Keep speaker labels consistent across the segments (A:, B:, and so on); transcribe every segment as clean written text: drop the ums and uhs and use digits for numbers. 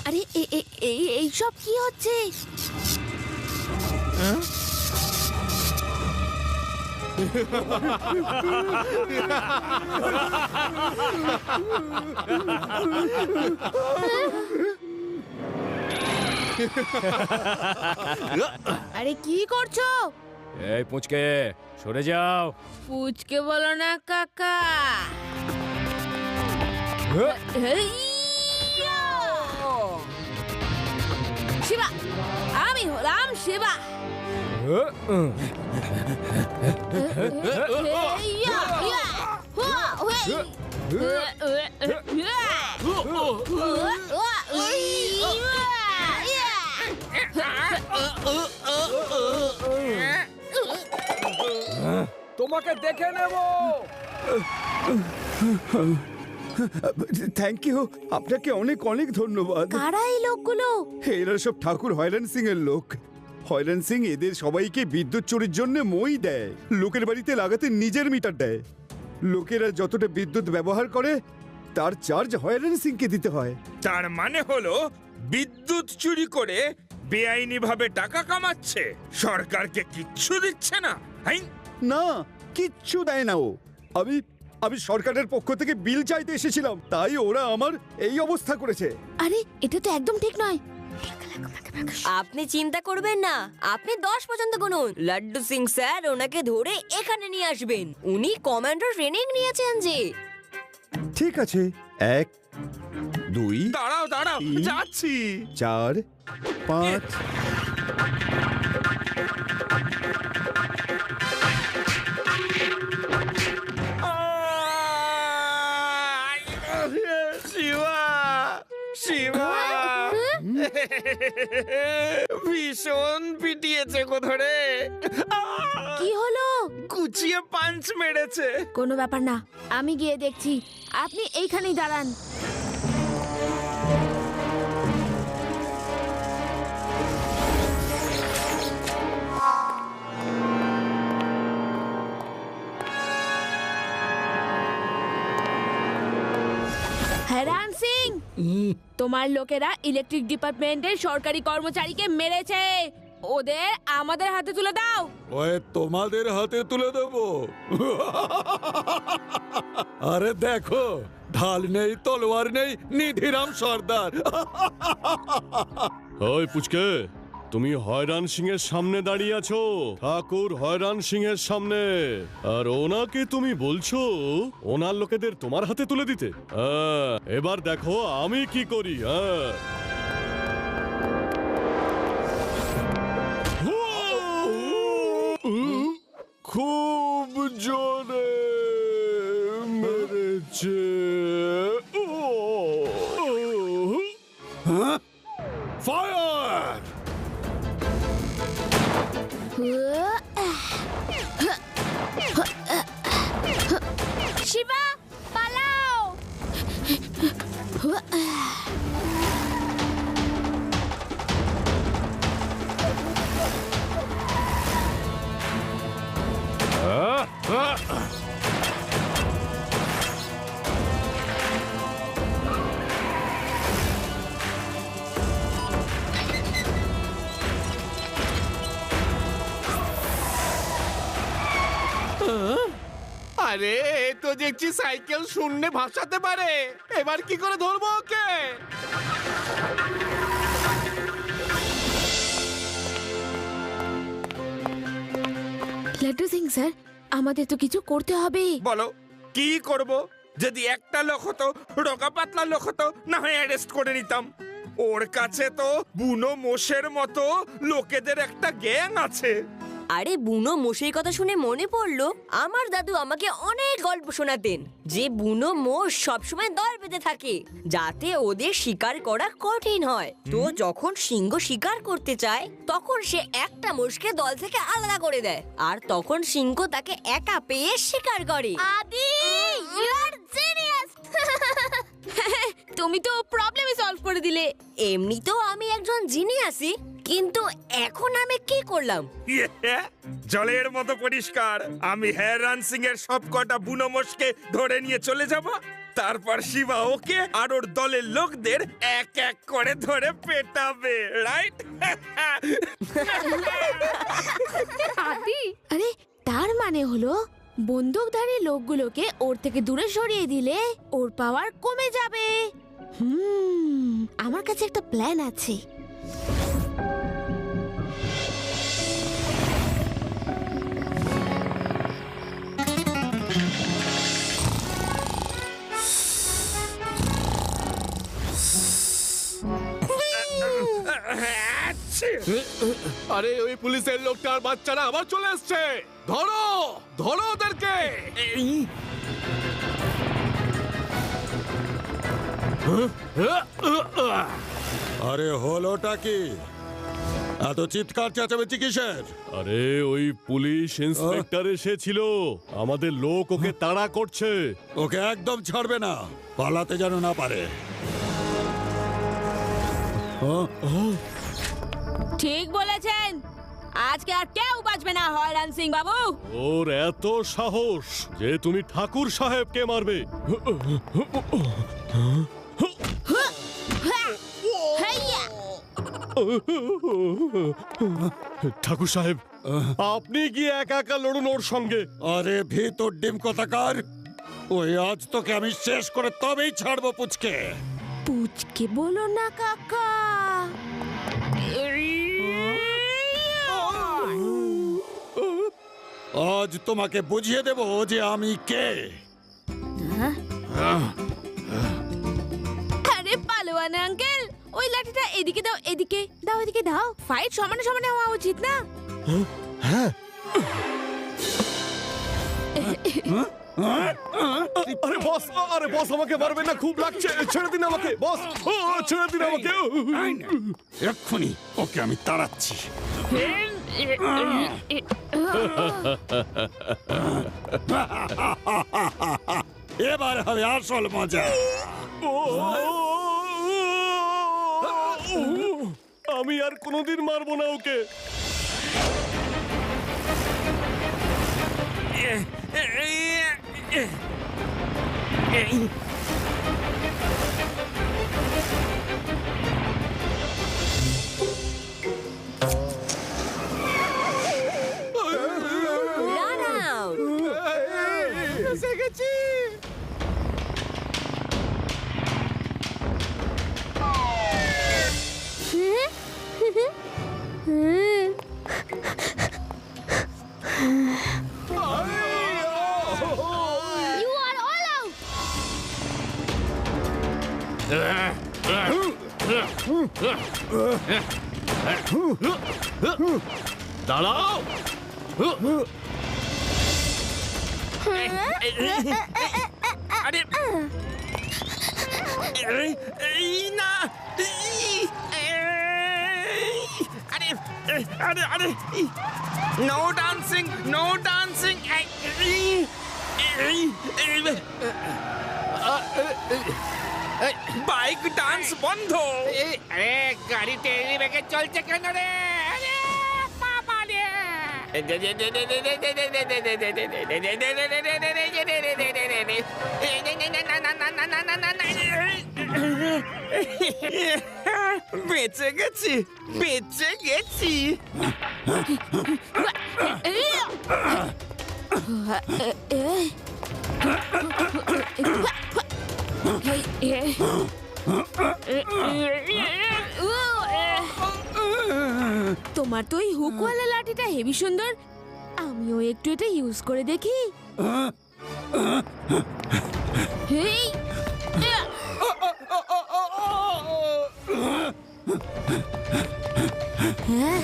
A: আরে এইসব কি হচ্ছে? আরে কি করছো?
B: এই পুচকে সরে যাও।
A: পুচকে বলো না কাকা। শিবা, আমি হলাম শিবা।
B: তোমাকে দেখে নেব।
C: থ্যাংক ইউ, আপনাকে অনেক অনেক ধন্যবাদ।
A: কারা এই লোকগুলো?
C: এরা সব ঠাকুর হয়রান সিং এর লোক। হয়রান সিং এদের সবাইকে বিদ্যুৎ চুরির জন্য মই দেয়, লোকের বাড়িতে লাগাতে নিজের মিটার দেয়। লোকেরা যতটা বিদ্যুৎ ব্যবহার করে তার চার্জ হয়রান সিংকে দিতে হয়।
D: তার মানে হলো বিদ্যুৎ চুরি করে বেআইনি ভাবে টাকা কামাচ্ছে, সরকারকে কিচ্ছু দিচ্ছে না।
C: না, কিচ্ছু দেয় না ও। আমি সরকারের পক্ষ থেকে বিল চাইতে এসেছিলাম, তাই ওরা আমার এই অবস্থা করেছে।
A: আরে এটা তো একদম ঠিক নয়।
E: আপনি চিন্তা করবেন না, আপনি 10 পর্যন্ত গুনুন। লাড্ডু সিং স্যার ওনাকে ধরে এখানে নিয়ে আসবেন। উনি কমান্ডো ট্রেনিং নিয়েছেন যে।
C: ঠিক আছে, 1 2
D: দাঁড়াও দাঁড়াও,
C: তিন,
D: যাচ্ছি।
C: 4 5
D: শিবা, শিবা ভীষণ পিটিয়েছে গো ধরে।
A: কি হলো?
D: কুচিয়ে পাঞ্চ মেরেছে।
A: কোনো ব্যাপার না, আমি গিয়ে দেখছি। আপনি এইখানেই দাঁড়ান। হয়রান সিং, তোমার লোকেরা ইলেকট্রিক ডিপার্টমেন্টের সরকারি কর্মচারীকে মেরেছে। ওদের আমাদের হাতে তুলে দাও।
F: ওই তোমাদের হাতে তুলে দেব? আরে দেখো, ঢাল নেই, তলোয়ার নেই, নিধিরাম সর্দার।
G: ওই পুচকে, তুমি হয়রান সিং এর সামনে দাঁড়িয়ে আছো, ঠাকুর হয়রান সিং এর সামনে, আর ওনাকে তুমি বলছো ওনার লোকেদের তোমার হাতে তুলে দিতে। এবার দেখো আমি কি করি। খুব জোরে মেরেছে। ফায়ার!
A: শিবা, পালাও!
D: আরে এ তো দেখছি সাইকেল শূন্যে ভাসাতে পারে। এবার কি করে ধরবো ওকে?
A: লাড্ডু সিং স্যার, আমাদের তো কিছু করতে হবে।
D: বলো কি করব? যদি একটা লোক হতো, রোগা পাতলা লোক হতো, না হয় অ্যারেস্ট করে নিতাম। ওর কাছে তো বুনো মোষের মতো লোকেদের একটা গ্যাং আছে।
E: আরে বুনো মোষের কথা শুনে মনে পড়লো, আমার দাদু আমাকে অনেক গল্প শোনাতেন যে বুনো মোষ সবসময় দল বেঁধে থাকে যাতে ওদের শিকার করা কঠিন হয়। তো যখন সিংহ শিকার করতে চায় তখন সে একটা মোষকে দল থেকে আলাদা করে দেয়, আর তখন সিংহ তাকে একা পেয়ে শিকার করে।
A: আদি, ইউ আর জিনিয়াস! তুমি তো প্রবলেমই সলভ করে দিলে।
E: এমনিতেও আমি একজন জিনিয়াসই, কিন্তু এখন আমি কি করলাম?
D: জলের মতো পরিষ্কার। আমি হ্যারান সিং এর সব কটা বুনো মোষকে ধরে নিয়ে চলে যাব, তারপর শিবা ওকে আর ওর দলের লোকদের এক এক করে ধরে পেটাবে, রাইট?
A: আদি আরে তার মানে হলো বন্দুকধারী লোকগুলোকে ওর থেকে দূরে সরিয়ে দিলে ওর পাওয়ার কমে যাবে। আমার কাছে একটা প্ল্যান আছে।
F: আরে ওই পুলিশের লোকটা আর বাচ্চারা আবার চলে এসছে। ধরো ধরো ওদেরকে। আরে হলোটা কি? এত চিৎকার চেঁচামেচি কিসের?
G: আরে ওই পুলিশ ইন্সপেক্টর এসেছিল, আমাদের লোক ওকে তাড়া করছে।
F: ওকে একদম ছাড়বে না, পালাতে যেন না পারে।
A: ঠিক বলেছেন, আজকে আর কেউ বাঁচবে না হয়রান সিং বাবু।
G: ওর এত সাহস যে তুমি ঠাকুর সাহেবকে মারবে।
A: হেইয়া!
G: ঠাকুর সাহেব, আপনি গিয়ে একা একা লড়ুন ওর সঙ্গে।
F: আরে ভিতর ডিম কথাকার, ওই আজ তোকে আমি শেষ করে তবেই ছাড়বো পুচকে।
A: পুচকে বলো না কাকা।
F: আজ তোমাকে বুঝিয়ে দেব যে আমি কে।
A: আরে পালোয়ান আঙ্কেল, ওই লাঠিটা এদিকে দাও, এদিকে দাও, এদিকে দাও। ফাইট সমানে সমানে হওয়া উচিত না?
G: আরে বস, আরে বস আমাকে মারবেন না, খুব লাগছে, ছেড়ে দিন আমাকে বস, ছেড়ে দিন আমাকে।
F: এক্ষুনি ওকে আমি তাড়াচ্ছি। এবার হবে আসল মজা।
G: আমি আর কোনোদিন মারবো না ওকে।
E: দাঁড়াও।
F: এসে গেছি।
A: You are all out!
G: দাঁড়াও।
D: আরে এই না, আরে আরে আরে, no dancing, no dancing. Bike dance বন্ধ।
H: আরে গাড়ি টেরি বেগে চলছে কেন রে? আরে বাবা রে!
D: বেঁচে গেছি, বেঁচে গেছি।
A: তোমার তো ওই হুকওয়ালা লাঠিটা হেভি সুন্দর, আমিও একটু এটা ইউজ করে দেখি। হেই! হ্যাঁ?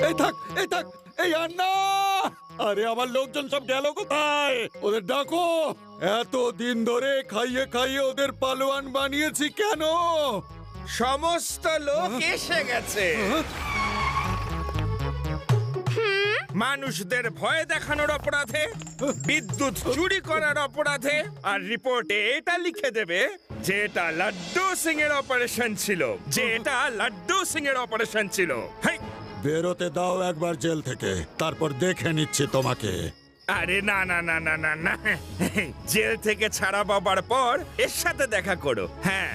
F: এই থাক, এই থাক, এই আন্না! আরে আমার লোকজন সব গেল কোথায়? ওদের ডাকো। এত দিন ধরে খাইয়ে খাইয়ে ওদের পালোয়ান বানিয়েছি কেন?
D: সমস্ত লোক এসে গেছে। মানুষদের ভয় দেখানোর অপরাধে, বিদ্যুৎ চুরি করার অপরাধে, আর রিপোর্টে এটা লিখে দেবে যে এটা লাড্ডু সিং এর অপারেশন ছিল, হেই!
F: বেরোতে দাও একবার জেল থেকে, তারপর দেখে নিচ্ছি তোমাকে।
D: আরে না না না না না না, জেল থেকে ছাড়া পাবার পর এর সাথে দেখা করো। হ্যাঁ